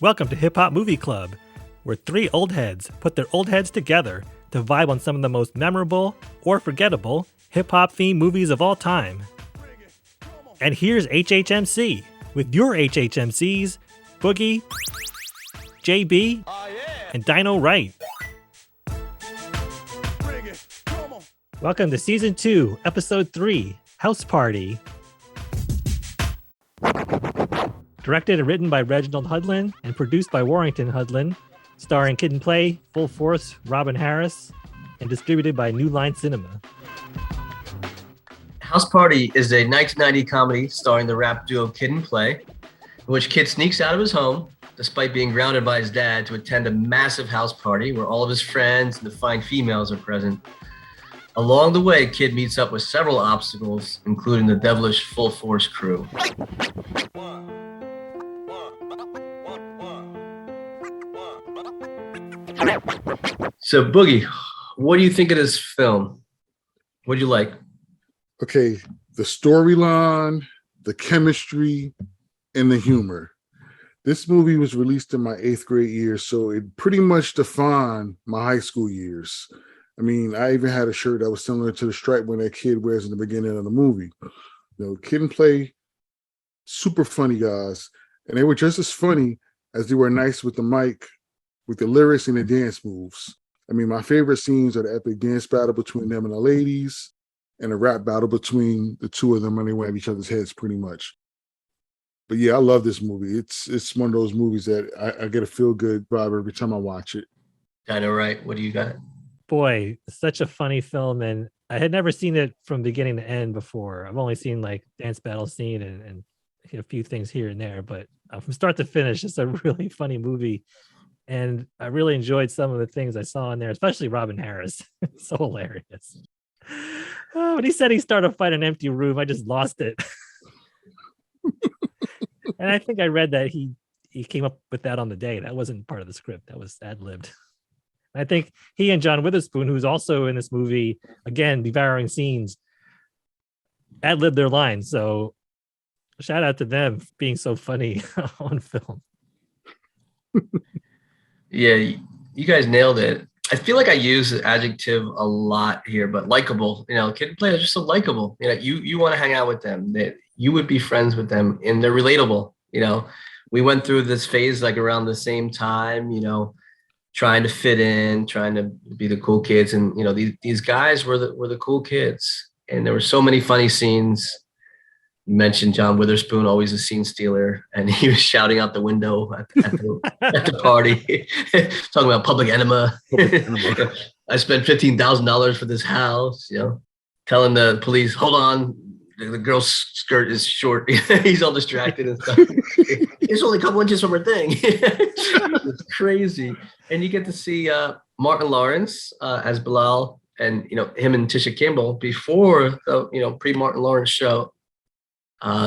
Welcome to Hip Hop Movie Club, where three old heads put their old heads together to vibe on some of the most memorable or forgettable hip hop themed movies of all time. And here's HHMC with your HHMCs, Boogie, JB, and Dino Wright. Welcome to Season 2, Episode 3, House Party. Directed and written by Reginald Hudlin and produced by Warrington Hudlin, starring Kid and Play, Full Force, Robin Harris, and distributed by New Line Cinema. House Party is a 1990 comedy starring the rap duo Kid and Play, in which Kid sneaks out of his home, despite being grounded by his dad, to attend a massive house party where all of his friends and the fine females are present. Along the way, Kid meets up with several obstacles, including the devilish Full Force crew. So, Boogie, what do you think of this film? What do you like? Okay, the storyline, the chemistry, and the humor. This movie was released in my 8th grade year, so it pretty much defined my high school years. I mean, I even had a shirt that was similar to the stripe when that kid wears in the beginning of the movie. You know, Kid and Play, super funny guys, and they were just as funny as they were nice with the mic, with the lyrics and the dance moves. I mean, my favorite scenes are the epic dance battle between them and the ladies, and a rap battle between the two of them when they went at each other's heads, pretty much. But yeah, I love this movie. It's one of those movies that I get a feel-good vibe every time I watch it. I know, right? What do you got? Boy, such a funny film, and I had never seen it from beginning to end before. I've only seen like dance battle scene and a few things here and there, but from start to finish, it's a really funny movie. And I really enjoyed some of the things I saw in there, especially Robin Harris. So hilarious. Oh, when he said he started a fight in an empty room, I just lost it. And I think I read that he came up with that on the day. That wasn't part of the script. That was ad-libbed. I think he and John Witherspoon, who's also in this movie, again, devouring scenes, ad-libbed their lines. So shout out to them for being so funny on film. Yeah, you guys nailed it. I feel like I use the adjective a lot here, but likable. You know, Kid and Play are just so likable. You know, you want to hang out with them. You would be friends with them, and they're relatable. You know, we went through this phase like around the same time. You know, trying to fit in, trying to be the cool kids, and you know, these guys were the cool kids, and there were so many funny scenes. You mentioned John Witherspoon, always a scene stealer, and he was shouting out the window at the party, talking about public enema. I spent $15,000 for this house, you know, telling the police, hold on, the girl's skirt is short. He's all distracted and stuff. It's only a couple inches from her thing. It's crazy. And you get to see Martin Lawrence as Bilal, and, you know, him and Tisha Campbell before the, you know, pre-Martin Lawrence show.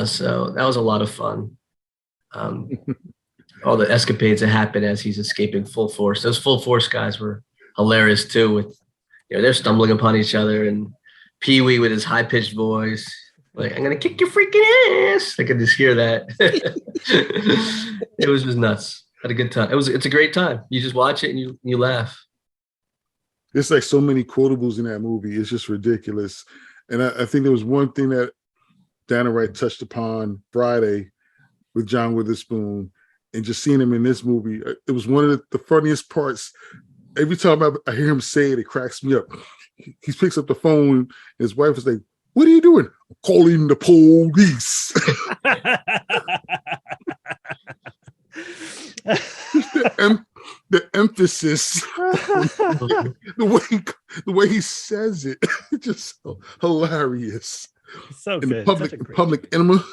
So that was a lot of fun. All the escapades that happen as he's escaping Full Force. Those Full Force guys were hilarious too. With, you know, they're stumbling upon each other, and Pee Wee with his high pitched voice, like, "I'm gonna kick your freaking ass." I could just hear that. It was just nuts. Had a good time. It's a great time. You just watch it and you laugh. There's like so many quotables in that movie. It's just ridiculous. And I think there was one thing that Dana Wright touched upon Friday with John Witherspoon, and just seeing him in this movie, it was one of the funniest parts. Every time I hear him say it, it cracks me up. He picks up the phone, and his wife is like, "What are you doing?" "I'm calling the police." the emphasis, the way he says it, it's just so hilarious. So good. Public enema.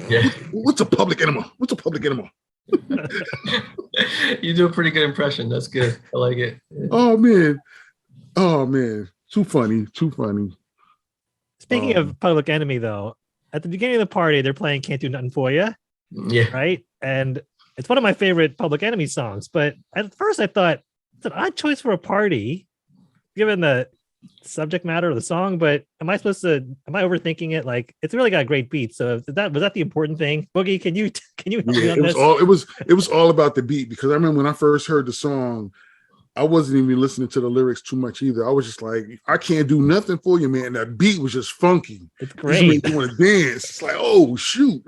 Yeah. What's a public enema? What's a public enema? You do a pretty good impression. That's good. I like it. Oh man. Too funny. Speaking of Public Enemy, though, at the beginning of the party, they're playing "Can't Do Nothing For You." Yeah. Right. And it's one of my favorite Public Enemy songs. But at first I thought it's an odd choice for a party, given the subject matter of the song, but am I overthinking it? Like, it's really got a great beat. So was that the important thing? Boogie, can you help me on this? It was all about the beat, because I remember when I first heard the song, I wasn't even listening to the lyrics too much either. I was just like, I can't do nothing for you, man. That beat was just funky. It's great. It made you want to dance. It's like, oh shoot.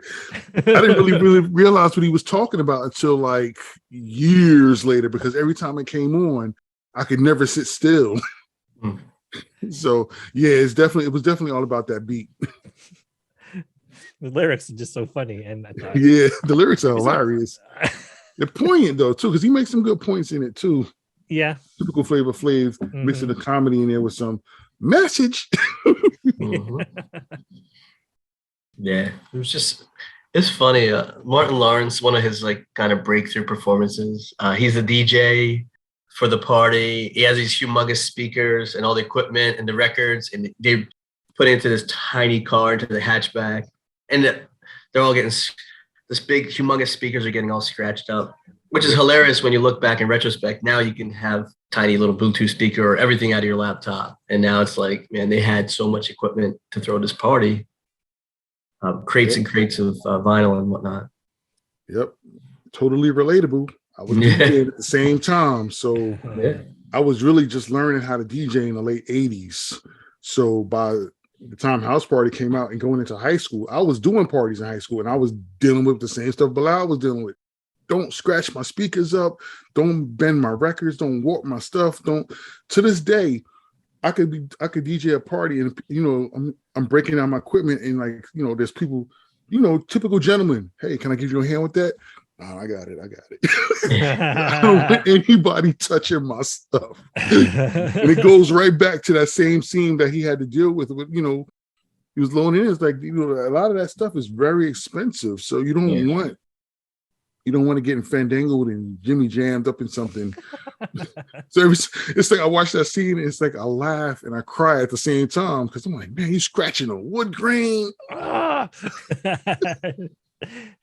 I didn't really realize what he was talking about until like years later, because every time it came on, I could never sit still. So yeah, it was definitely all about that beat. The lyrics are just so funny, and yeah, the lyrics are hilarious. They're poignant though too, because he makes some good points in it too. Yeah, typical Flavor Flav, mixing the comedy in there with some message. Yeah, it's funny. Martin Lawrence, one of his like kind of breakthrough performances. He's the DJ for the party. He has these humongous speakers and all the equipment and the records, and they put it into this tiny car, into the hatchback, and they're all getting this big humongous speakers are getting all scratched up, which is hilarious when you look back in retrospect. Now you can have tiny little Bluetooth speaker or everything out of your laptop, and now it's like, man, they had so much equipment to throw this party, crates and crates of vinyl and whatnot. Yep, totally relatable. I was DJing at the same time. So I was really just learning how to DJ in the late 80s. So by the time House Party came out and going into high school, I was doing parties in high school, and I was dealing with the same stuff Bilal was dealing with. Don't scratch my speakers up. Don't bend my records. Don't warp my stuff. Don't. To this day, I could DJ a party, and I'm breaking down my equipment, and like there's people, typical gentlemen. Hey, can I give you a hand with that? Oh, I got it. I don't want anybody touching my stuff. And it goes right back to that same scene that he had to deal with. He was loaning in. It's like, a lot of that stuff is very expensive. So you don't want to get fandangled and Jimmy jammed up in something. So it's like I watch that scene, and it's like I laugh and I cry at the same time, because I'm like, man, he's scratching a wood grain.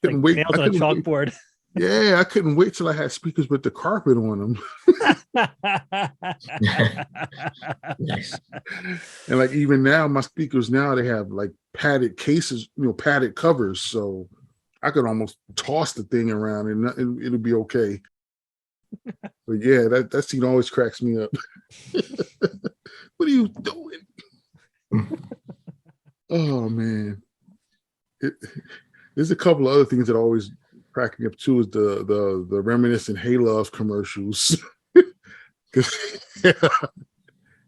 Couldn't wait. Nails on a chalkboard. Yeah, I couldn't wait till I had speakers with the carpet on them. Nice. And like even now, my speakers now, they have like padded cases, padded covers, so I could almost toss the thing around and it'll be okay. But yeah, that scene always cracks me up. What are you doing? Oh man. There's a couple of other things that always crack me up too, is the reminiscent Hey Love commercials.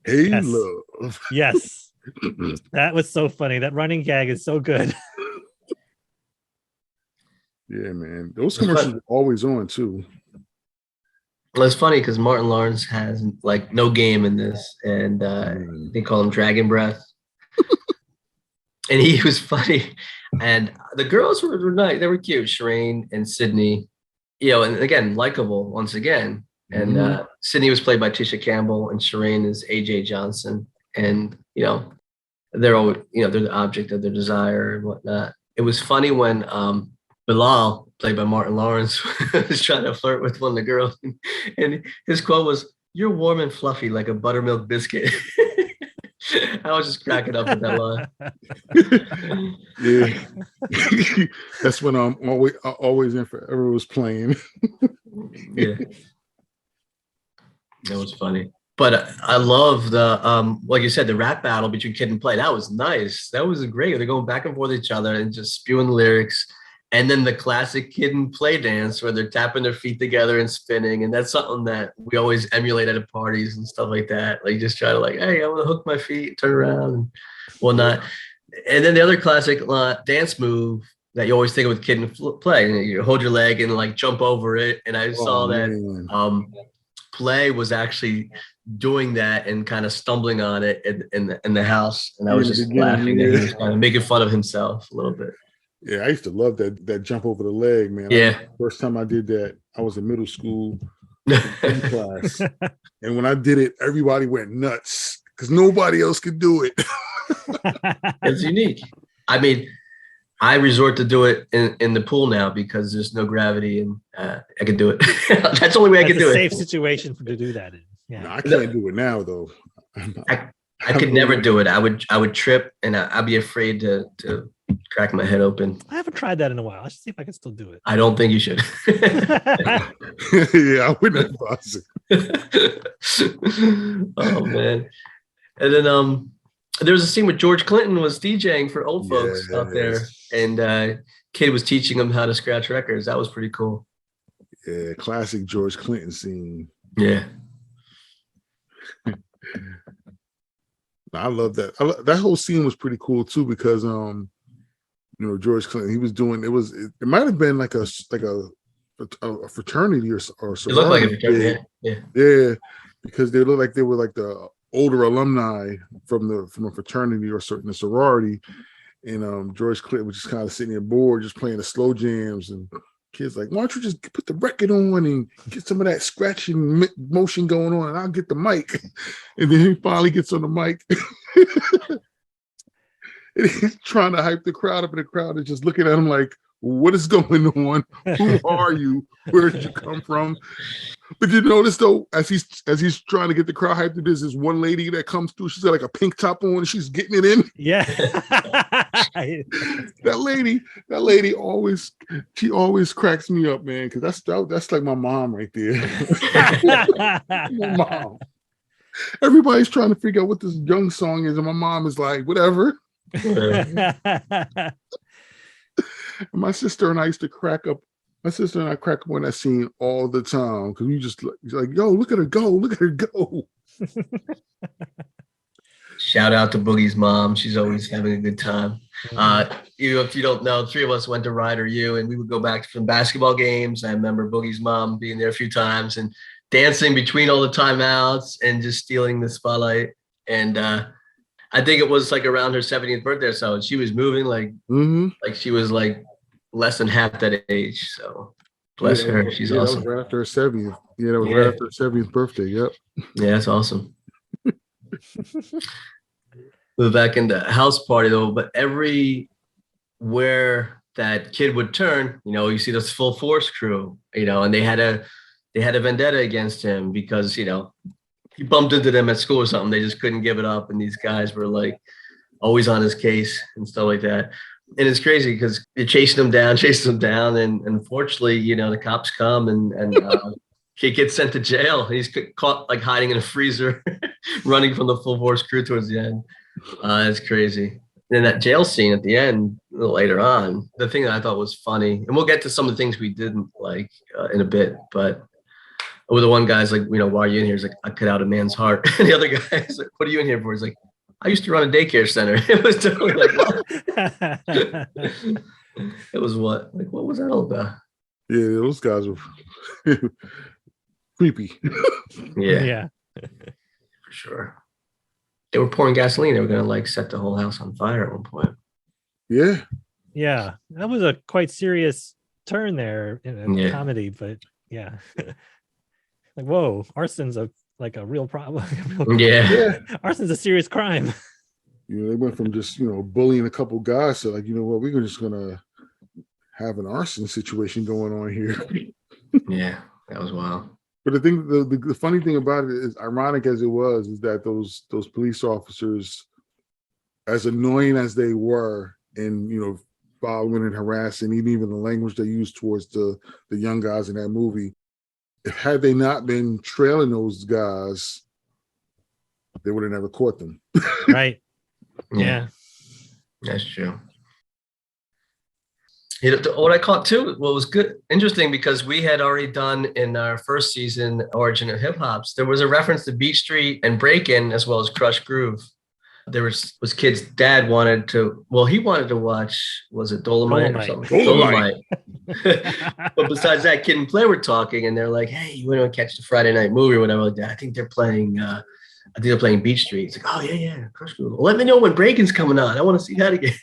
Hey Love. Yes. That was so funny. That running gag is so good. Yeah, man. Those commercials are always on too. Well, it's funny because Martin Lawrence has like no game in this, and they call him Dragon Breath. And he was funny. And the girls were nice. They were cute. Shireen and Sydney, and again, likable once again. And Sydney was played by Tisha Campbell, and Shireen is AJ Johnson. And, they're all, they're the object of their desire and whatnot. It was funny when Bilal, played by Martin Lawrence, was trying to flirt with one of the girls. And his quote was, "You're warm and fluffy like a buttermilk biscuit." I was just cracking up with that line. Yeah. That's when Always and Forever was playing. Yeah. That was funny. But I love the like you said, the rap battle between Kid and Play. That was nice. That was great. They're going back and forth each other and just spewing the lyrics. And then the classic Kid and Play dance where they're tapping their feet together and spinning. And that's something that we always emulate at parties and stuff like that. Like just try to hey, I want to hook my feet, turn around and whatnot. And then the other classic dance move that you always think of with Kid and Play, and you hold your leg and like jump over it. And I saw that Play was actually doing that and kind of stumbling on it in the house. And I was just laughing that he was kind of making fun of himself a little bit. Yeah, I used to love that jump over the leg, man. Yeah. First time I did that, I was in middle school class. And when I did it, everybody went nuts because nobody else could do it. It's unique. I mean, I resort to do it in the pool now because there's no gravity and I can do it. That's the only way I can do it. It's a safe situation to do that in. Yeah. No, I can't do it now, though. I could never do it. I would trip and I'd be afraid to crack my head open. I haven't tried that in a while. I should see if I can still do it. I don't think you should. Yeah, I wouldn't advise it. Oh man. And then there was a scene where George Clinton was DJing for old folks out there, and kid was teaching him how to scratch records. That was pretty cool. Yeah, classic George Clinton scene. Yeah. I love that. That whole scene was pretty cool too, because George Clinton, he was doing it might have been like a fraternity or sorority. It looked like a fraternity. Yeah, because they looked like they were like the older alumni from a fraternity or a sorority, and George Clinton was just kind of sitting there bored, just playing the slow jams, and kids like, why don't you just put the record on and get some of that scratching motion going on, and I'll get the mic. And then he finally gets on the mic. And he's trying to hype the crowd up, and the crowd is just looking at him like, what is going on? Who are you? Where did you come from? But you notice though, as he's trying to get the crowd hyped, there's this one lady that comes through. She's got like a pink top on, and she's getting it in. Yeah. that lady always cracks me up, man, because that's like my mom right there. My mom. Everybody's trying to figure out what this young song is, and my mom is like, whatever. My sister and I used to crack up. My sister and I crack up on that scene all the time, because we just like, yo, look at her go. Shout out to Boogie's mom. She's always having a good time. If you don't know, three of us went to Ryder U, and we would go back from basketball games. I remember Boogie's mom being there a few times and dancing between all the timeouts and just stealing the spotlight. And I think it was like around her 70th birthday or so, and she was moving like she was like less than half that age. So bless her. She's awesome. That was right after her 70th. Yeah, that was right after her 70th birthday. Yep. Yeah, that's awesome. We're back in the house party though, but everywhere that kid would turn, you see this full force crew, and they had a vendetta against him because, he bumped into them at school or something. They just couldn't give it up. And these guys were like always on his case and stuff like that. And it's crazy because they're chasing him down. And unfortunately, the cops come and kid gets sent to jail. He's caught like hiding in a freezer, running from the full force crew towards the end. It's crazy. And then that jail scene at the end, a little later on, the thing that I thought was funny, and we'll get to some of the things we didn't like in a bit, but with the one guy's like, why are you in here? He's like, I cut out a man's heart. And the other guy's like, what are you in here for? He's like, I used to run a daycare center. It was totally like, what? It was what? Like, what was that all about? Yeah, those guys were creepy. Yeah. For sure. They were pouring gasoline. They were going to set the whole house on fire at one point. Yeah. Yeah. That was a quite serious turn there in a comedy, but yeah. Like, whoa, arson's a real problem. Yeah. Arson's a serious crime. They went from just, bullying a couple guys to like, we're just going to have an arson situation going on here. Yeah, that was wild. But the funny thing about it is, ironic as it was, is that those police officers, as annoying as they were, and following and harassing, even the language they used towards the young guys in that movie, had they not been trailing those guys, they would have never caught them. Right. Yeah. That's true. What I caught too, what was good, interesting, because we had already done in our first season, Origin of Hip Hops, there was a reference to Beat Street and Breakin', as well as Crush Groove. There was kid's dad wanted to watch, was it Dolomite or something? Dolomite. But besides that, Kid and Play were talking, and they're like, hey, you want to catch the Friday night movie or whatever like that? I think they're playing Beat Street. It's like, oh yeah, Crush Groove. Well, let me know when Breakin's coming on. I want to see that again.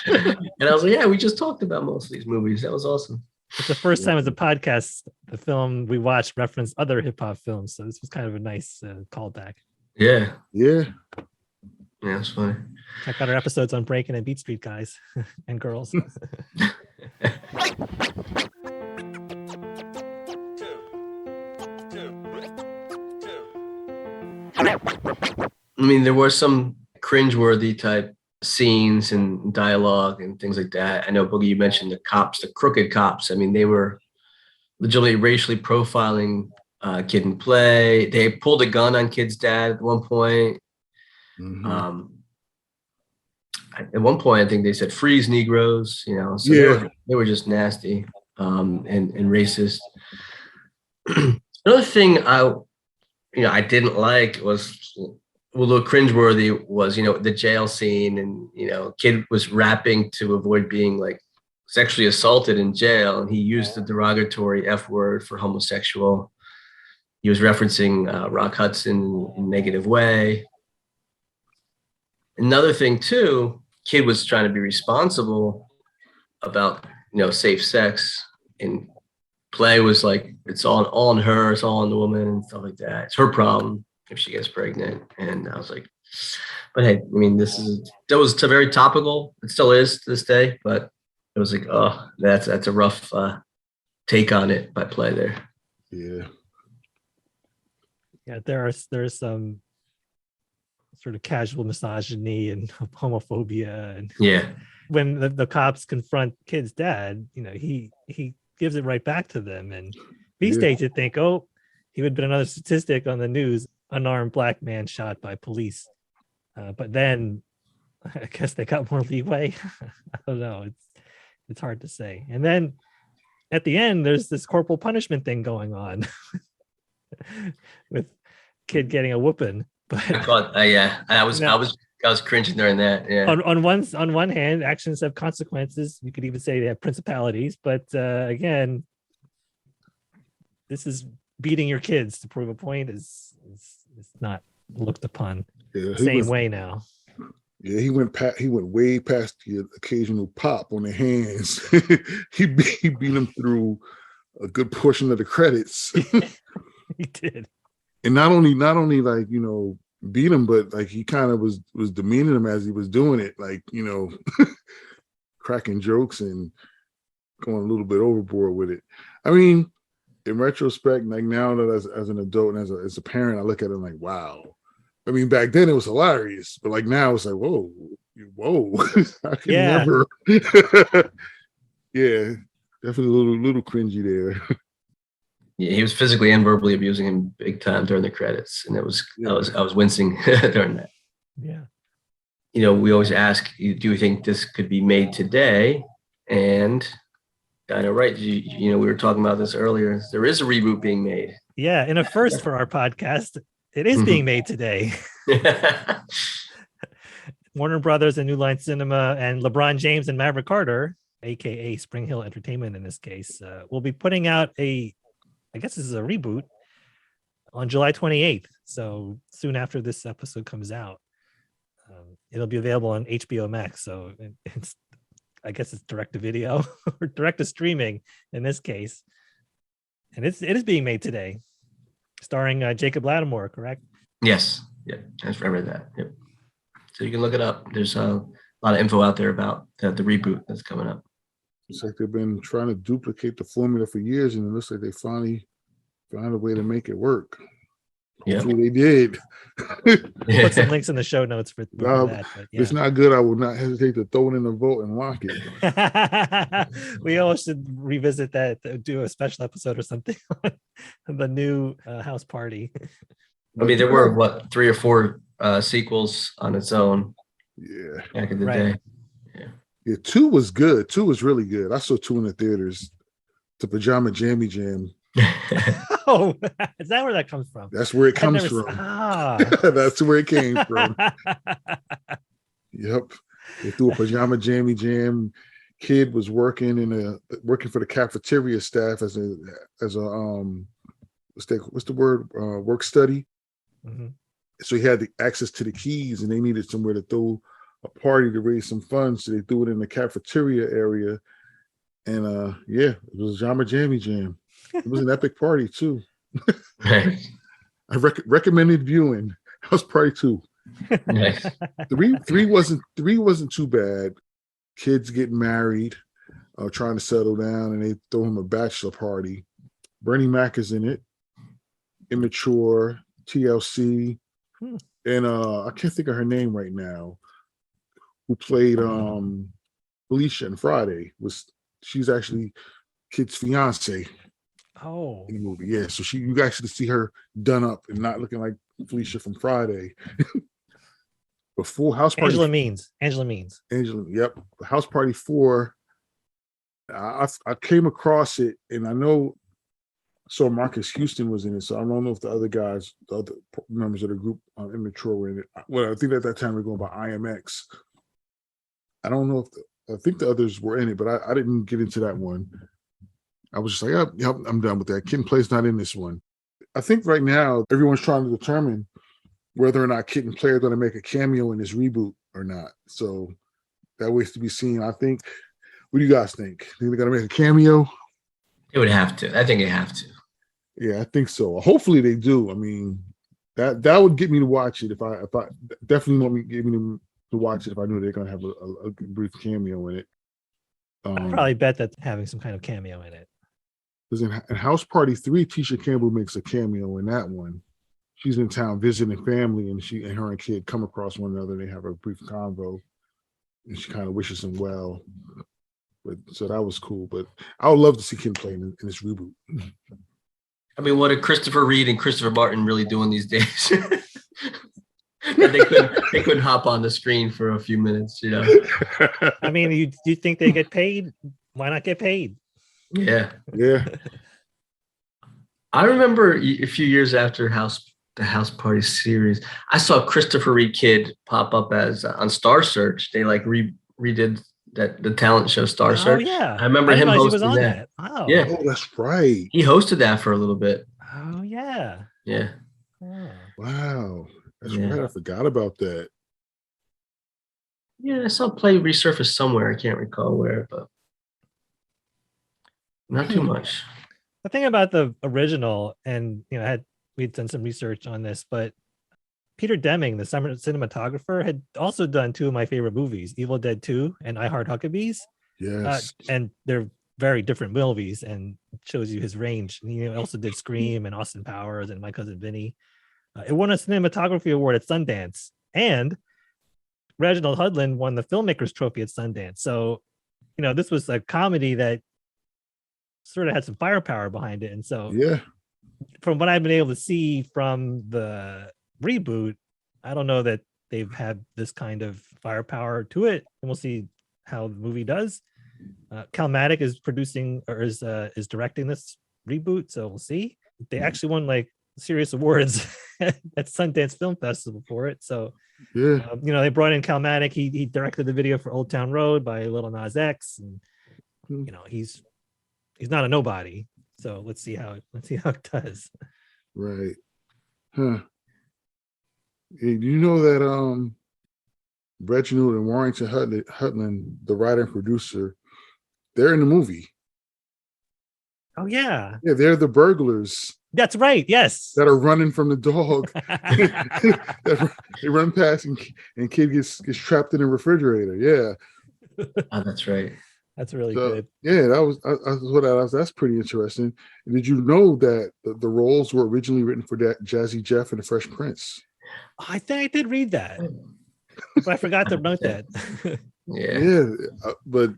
And I was like, yeah, we just talked about most of these movies. That was awesome. It's the first time as a podcast, the film we watched referenced other hip hop films. So this was kind of a nice callback. Yeah. Yeah. Yeah, it's funny. Check out our episodes on Breakin' and Beat Street, guys and girls. I mean, there were some cringeworthy type scenes and dialogue and things like that. I know, Boogie, you mentioned the cops, the crooked cops. I mean, they were legitimately racially profiling Kid and Play. They pulled a gun on Kid's dad at one point. Mhm. At one point, I think they said "freeze Negroes," you know. So Yeah. they were just nasty and racist. Another thing I didn't like was a little cringeworthy was the jail scene, and kid was rapping to avoid being like sexually assaulted in jail, and he used the derogatory F word for homosexual. He was referencing Rock Hudson in a negative way. Another thing too, kid was trying to be responsible about safe sex, and Play was like it's all on her, it's all on the woman and stuff like that. It's her problem if she gets pregnant. And I was like, but hey, I mean, that was very topical. It still is to this day, but it was like, oh, that's a rough take on it by Play there. Yeah. Yeah, there's some sort of casual misogyny and homophobia, and Yeah. when the cops confront Kid's dad, he gives it right back to them, and these days you think, oh, he would have been another statistic on the news, unarmed black man shot by police, but then I guess they got more leeway. I don't know, it's hard to say. And then at the end there's this corporal punishment thing going on with Kid getting a whooping. But I thought, I was cringing during that. Yeah. On one hand, actions have consequences. You could even say they have principalities. But again, this is beating your kids to prove a point is not looked upon the same way now. Yeah, he went way past the occasional pop on the hands. he beat him through a good portion of the credits. He did. And not only like, beat him, but like he kind of was demeaning him as he was doing it, like, cracking jokes and going a little bit overboard with it. I mean, in retrospect, like now that as an adult and as a parent, I look at it like, wow. I mean, back then it was hilarious, but like now it's like, whoa. I can never. Yeah, definitely a little cringy there. Yeah, he was physically and verbally abusing him big time during the credits, and I was wincing during that. Yeah. We always ask, do you think this could be made today? And I know, right? We were talking about this earlier. There is a reboot being made. Yeah, and a first for our podcast. It is being made today. Warner Brothers and New Line Cinema and LeBron James and Maverick Carter, aka Spring Hill Entertainment in this case, will be putting out I guess this is a reboot on July 28th. So soon after this episode comes out, it'll be available on HBO Max. So I guess it's direct to video or direct to streaming in this case. And it is being made today, starring Jacob Lattimore, correct? Yes. Yeah, I read that. Yep. So you can look it up. There's a lot of info out there about the reboot that's coming up. It's like they've been trying to duplicate the formula for years, and it looks like they finally found a way to make it work. Hopefully they did. We'll put some links in the show notes for that. But if it's not good, I will not hesitate to throw it in the vote and lock it. We all should revisit that, do a special episode or something on the new house party. I mean, there were 3 or 4 sequels on its own. Yeah, back in the day. Yeah, 2 was good. 2 was really good. I saw 2 in the theaters. The Pajama Jammy Jam. Oh, is that where that comes from? That's where it comes from. That's where it came from. Yep. They threw a Pajama Jammy Jam. Kid was working for the cafeteria staff as a what's the word? Work study. Mm-hmm. So he had the access to the keys, and they needed somewhere to throw a party to raise some funds. So they threw it in the cafeteria area. And it was Pajama Jammy Jam. It was an epic party too. I recommended viewing. House Party 2. Nice. 3 wasn't too bad. Kids getting married, trying to settle down, and they throw him a bachelor party. Bernie Mac is in it. Immature, TLC, and I can't think of her name right now, who played Felicia in Friday. She's actually Kid's fiance Oh, in the movie. Yeah, so you actually see her done up and not looking like Felicia from Friday. Before House Party, Angela Means. Angela, yep, House Party 4. I came across it, and I know. So Marcus Houston was in it. So I don't know if the other members of the group Immature were in it. Well, I think at that time we were going by IMX. I don't know I think the others were in it, but I didn't get into that one. I was just like, yep, I'm done with that. Kid and Play's not in this one. I think right now everyone's trying to determine whether or not Kid and Play are going to make a cameo in this reboot or not. So that waits to be seen. I think. What do you guys think? Think they're going to make a cameo? It would have to. I think they have to. Yeah, I think so. Hopefully they do. I mean, that would get me to watch it if I definitely want me get me to watch it if I knew they're gonna have a brief cameo in it. I'd probably bet that having some kind of cameo in it. Because in House Party 3, Tisha Campbell makes a cameo in that one. She's in town visiting family, and her and Kid come across one another. They have a brief convo, and she kind of wishes him well. But so that was cool. But I would love to see Kid play in this reboot. I mean, what are Christopher Reed and Christopher Barton really doing these days? That they couldn't hop on the screen for a few minutes, you know. I mean, do you think they get paid? Why not get paid? Yeah. Yeah. I remember a few years after the House Party series, I saw Christopher Reed Kid pop up as on Star Search. They like redid the talent show Star Search. Oh yeah, I remember him hosting he was on that. Oh yeah, oh, that's right. He hosted that for a little bit. Oh yeah. Yeah. Oh. Wow, that's right. I forgot about that. Yeah, I saw play resurface somewhere. I can't recall where, but not too much. The thing about the original, and we'd done some research on this, but Peter Deming, the cinematographer, had also done two of my favorite movies, Evil Dead 2 and I Heart Huckabees. Yes. And they're very different movies, and shows you his range. He also did Scream and Austin Powers and My Cousin Vinny. It won a cinematography award at Sundance, and Reginald Hudlin won the Filmmakers Trophy at Sundance. So, this was a comedy that sort of had some firepower behind it. And so, yeah, from what I've been able to see from the reboot, I don't know that they've had this kind of firepower to it, and we'll see how the movie does. Calmatic is producing or is directing this reboot, so we'll see. They actually won like serious awards at Sundance Film Festival for it. So yeah, they brought in Calmatic. He directed the video for Old Town Road by Lil Nas X, and he's not a nobody. So let's see how it does. Right. Huh. Hey, do you know that Reginald and Warrington Hudlin, the writer and producer, they're in the movie. Oh yeah. Yeah, they're the burglars. That's right. Yes. That are running from the dog. They run past and Kid gets trapped in a refrigerator. Yeah. Oh, that's right. That's really good. Yeah, that's pretty interesting. And did you know that the roles were originally written for Jazzy Jeff and the Fresh Prince? I think I did read that, but I forgot to note that. But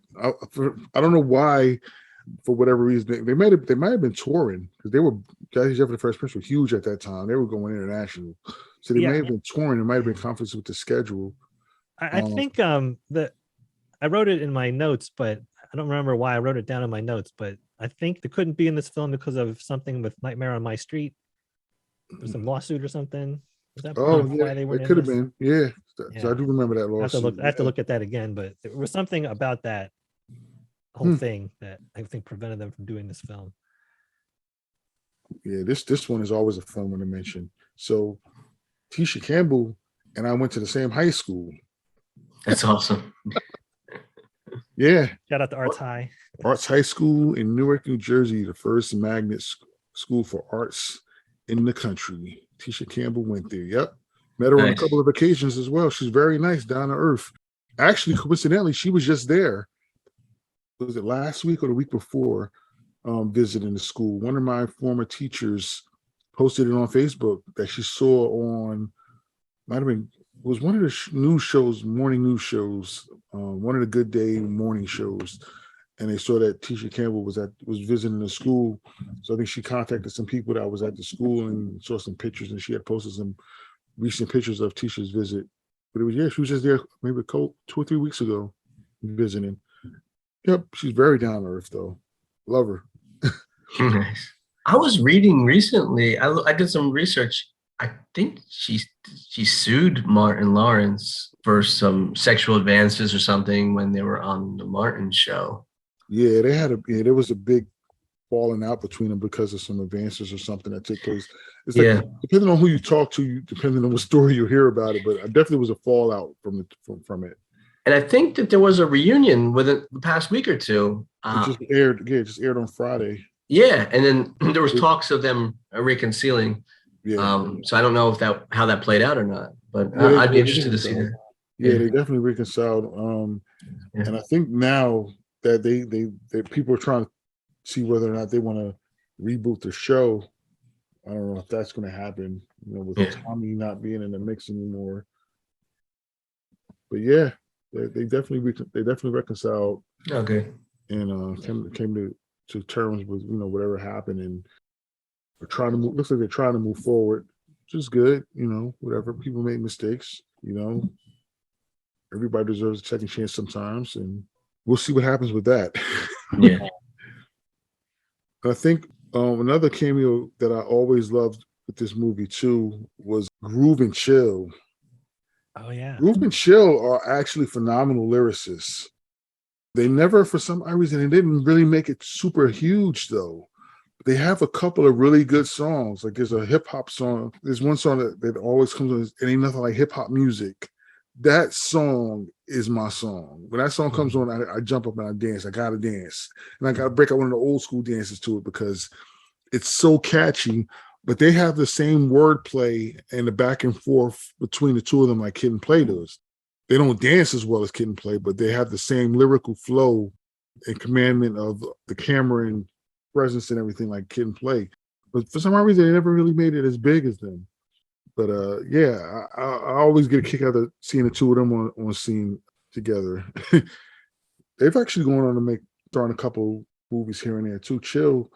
I don't know why. For whatever reason, they might have been touring, because they were Jazzy Jeff and the Fresh Prince were huge at that time. They were going international, so they might have been touring. It might have been conflicts with the schedule. I think that I wrote it in my notes, but I don't remember why I wrote it down in my notes. But I think they couldn't be in this film because of something with Nightmare on My Street. There's some lawsuit or something. Was that why they weren't? It could have been. Yeah. So I do remember that lawsuit. I have to look at that again, but there was something about that whole thing that I think prevented them from doing this film. Yeah, this one is always a fun one to mention. So Tisha Campbell and I went to the same high school. That's awesome. Yeah. Shout out to Arts High. Arts High School in Newark, New Jersey, the first magnet school for arts in the country. Tisha Campbell went there. Yep. Met her on a couple of occasions as well. She's very nice, down to earth. Actually, coincidentally, she was just there. Was it last week or the week before, visiting the school? One of my former teachers posted it on Facebook that she saw on might have been, it was one of the news shows, morning news shows, one of the Good Day morning shows, and they saw that Tisha Campbell was visiting the school. So I think she contacted some people that was at the school and saw some pictures, and she had posted some recent pictures of Tisha's visit. But it was, yeah, she was just there maybe 2 or 3 weeks ago visiting. Yep, she's very down to earth though. Love her. Nice. I was reading recently. I did some research. I think she sued Martin Lawrence for some sexual advances or something when they were on the Martin show. Yeah, there was a big falling out between them because of some advances or something that took place. It's like, depending on who you talk to, depending on what story you hear about it, but definitely was a fallout from it. And I think that there was a reunion within the past week or two. It just aired on Friday. Yeah, and then there was talks of them reconciling. Yeah. So I don't know how that played out or not, but I'd be interested to see that. Yeah, they definitely reconciled. And I think now that they people are trying to see whether or not they want to reboot the show. I don't know if that's going to happen, with Tommy not being in the mix anymore. But yeah, they definitely reconciled. Okay. And came to terms with whatever happened, and they're trying to move. Looks like they're trying to move forward, which is good. Whatever, people make mistakes. Everybody deserves a second chance sometimes, and we'll see what happens with that. Yeah. I think another cameo that I always loved with this movie too was Groove and Chill. Oh yeah. Groove and Chill are actually phenomenal lyricists. They never, for some odd reason, they didn't really make it super huge though. They have a couple of really good songs. Like there's a hip hop song. There's one song that always comes on. It ain't nothing like hip hop music. That song is my song. When that song comes on, I jump up and I dance. I gotta dance, and I gotta break out one of the old school dances to it because it's so catchy. But they have the same wordplay and the back and forth between the two of them, like Kid and Play does. They don't dance as well as Kid and Play, but they have the same lyrical flow and commandment of the camera and presence and everything like Kid and Play. But for some reason, they never really made it as big as them. But yeah, I always get a kick out of seeing the two of them on scene together. They've actually gone on to throwing a couple movies here and there too. Chill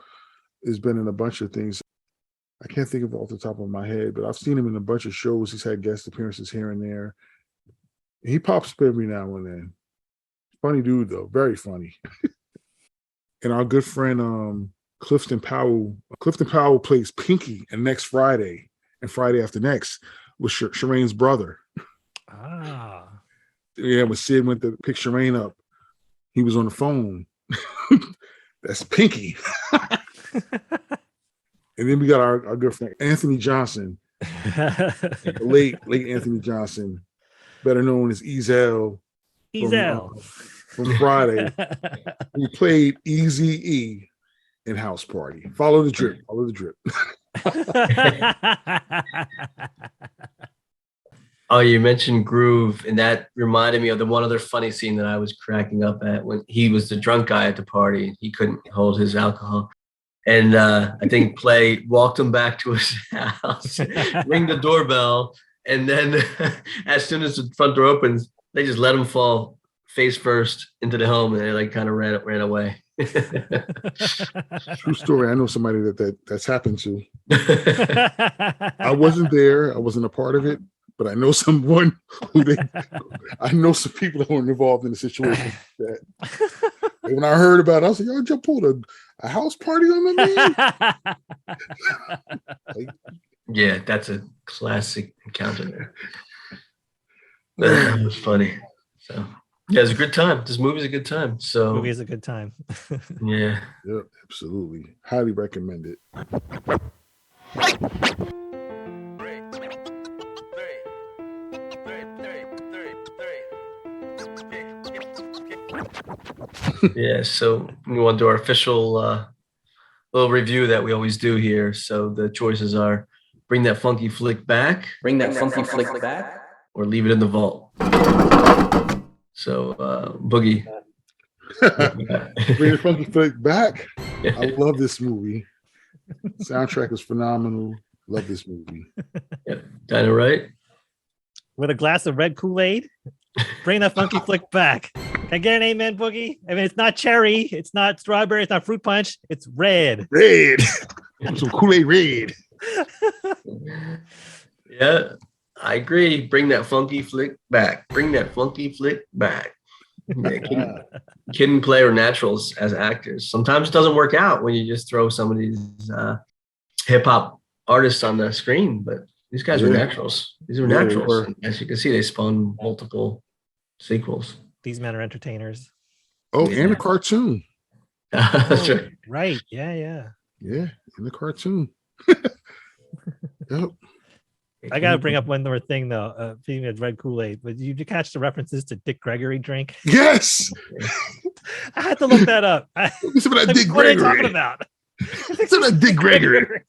has been in a bunch of things. I can't think of it off the top of my head, but I've seen him in a bunch of shows. He's had guest appearances here and there. He pops up every now and then. Funny dude though, very funny. And our good friend Clifton Powell plays Pinky in Next Friday and Friday After Next with Shireen's brother. Ah. Yeah, when Sid went to pick Shireen up, he was on the phone. That's Pinky. And then we got our good friend Anthony Johnson, the late Anthony Johnson, better known as Ezel. From Friday. We played Eazy-E in House Party. Follow the drip. Oh, you mentioned Groove, and that reminded me of the one other funny scene that I was cracking up at when he was the drunk guy at the party. He couldn't hold his alcohol. And I think Play walked him back to his house, ring the doorbell, and then as soon as the front door opens, they just let him fall face first into the home, and they like kind of ran away. True story. I know somebody that's happened to. I wasn't there. I wasn't a part of it, but I know someone I know some people that were involved in the situation. That when I heard about it, I was like, "Yo, just pulled a house party on my man." Yeah, that's a classic encounter there. That was funny. So yeah, it's a good time. This movie's a good time. So movie is a good time. Yeah. Yep, absolutely. Highly recommend it. Yeah, so we want to do our official little review that we always do here. So the choices are bring that funky flick back, or leave it in the vault. So Boogie. Bring the funky flick back. I love this movie. Soundtrack is phenomenal. Love this movie. Yep, Dinah, right? with a glass of red Kool-Aid. Bring that funky flick back. Can I get an amen, Boogie? I mean, it's not cherry, it's not strawberry, it's not fruit punch, it's red. Red. Some Kool-Aid red. Yeah, I agree. Bring that funky flick back. Bring that funky flick back. Yeah, kid and play are naturals as actors. Sometimes it doesn't work out when you just throw some of these hip hop artists on the screen, but these guys were naturals. These were naturals. And as you can see, they spawned multiple sequels. These men are entertainers. Oh, and a cartoon. That's right. Right. Yeah. Yeah, in the cartoon. Yep. I gotta bring up one more thing though. Speaking of red Kool-Aid, but you catch the references to Dick Gregory drink? Yes. I had to look that up. What are they talking about? Dick Gregory.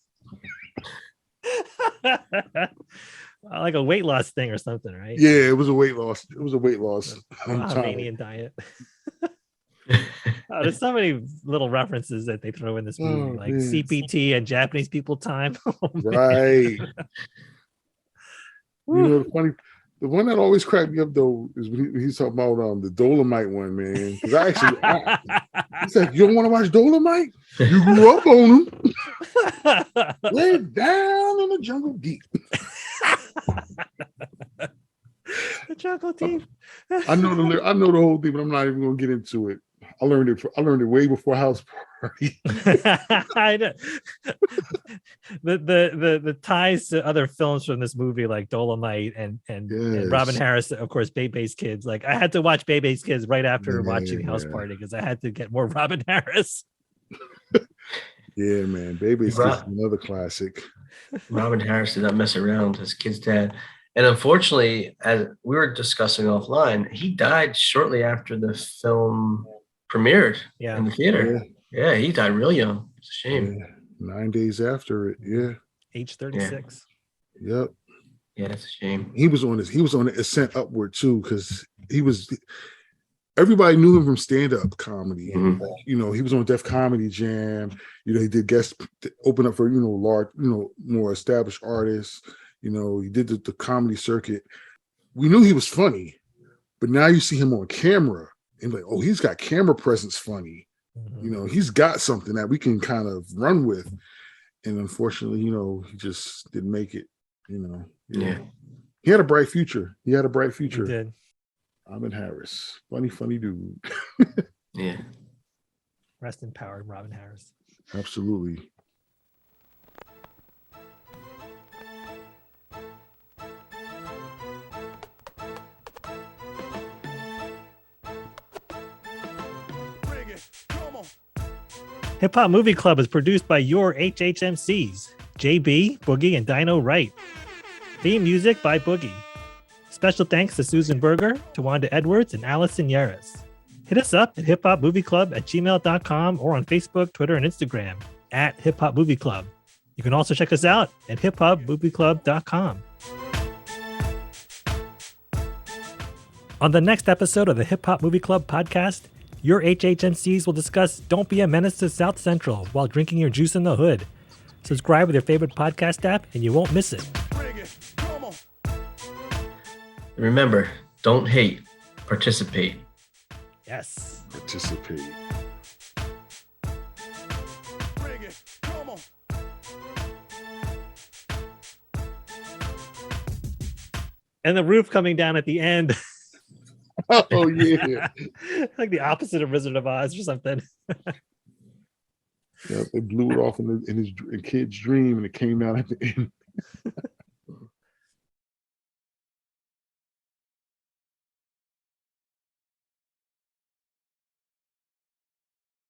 Like a weight loss thing or something, right? Yeah, it was a weight loss. It was a weight loss. Romanian diet. There's so many little references that they throw in this movie, like man. CPT and Japanese people time. Right. You know, the one that always cracked me up though is when he's talking about the Dolomite one, man. Because he said, "You don't want to watch Dolomite? You grew up on them. Way down in the jungle deep." The jungle deep. I know the whole thing, but I'm not even gonna get into it. I learned it way before House Party. I know. The ties to other films from this movie, like Dolomite and Robin Harris, of course, Bebe's Kids. Like I had to watch Bebe's Kids right after watching House Party because I had to get more Robin Harris. Yeah, man, Bebe's Kids is another classic. Robin Harris did not mess around, his kid's dad. And unfortunately, as we were discussing offline, he died shortly after the film premiered in the theater. Yeah, he died real young. It's a shame. Yeah. 9 days after it. Yeah. Age 36. Yep. Yeah, that's a shame. He was on the ascent upward too, because everybody knew him from stand-up comedy. Mm-hmm. You know, he was on Def Comedy Jam. You know, he did guest open up for, large, more established artists. You know, he did the comedy circuit. We knew he was funny, but now you see him on camera and like, oh, he's got camera presence funny. Mm-hmm. You know, he's got something that we can kind of run with. And unfortunately, he just didn't make it, Yeah. He had a bright future. He did. Robin Harris. Funny dude. Yeah. Rest in power, Robin Harris. Absolutely. Hip Hop Movie Club is produced by your HHMCs, JB, Boogie, and Dino Wright. Theme music by Boogie. Special thanks to Susan Berger, Towanda Edwards, and Allison Seneres. Hit us up at hiphopmovieclub@gmail.com or on Facebook, Twitter, and Instagram at Hip Hop Movie Club. You can also check us out at hiphopmovieclub.com. On the next episode of the Hip Hop Movie Club podcast, your HHMCs will discuss Don't Be a Menace to South Central while drinking your juice in the hood. Subscribe with your favorite podcast app and you won't miss it. Remember, don't hate, participate. Yes. Participate. And the roof coming down at the end. Oh yeah. Like the opposite of Wizard of Oz or something. Yeah, they blew it off in his kid's dream and it came out at the end.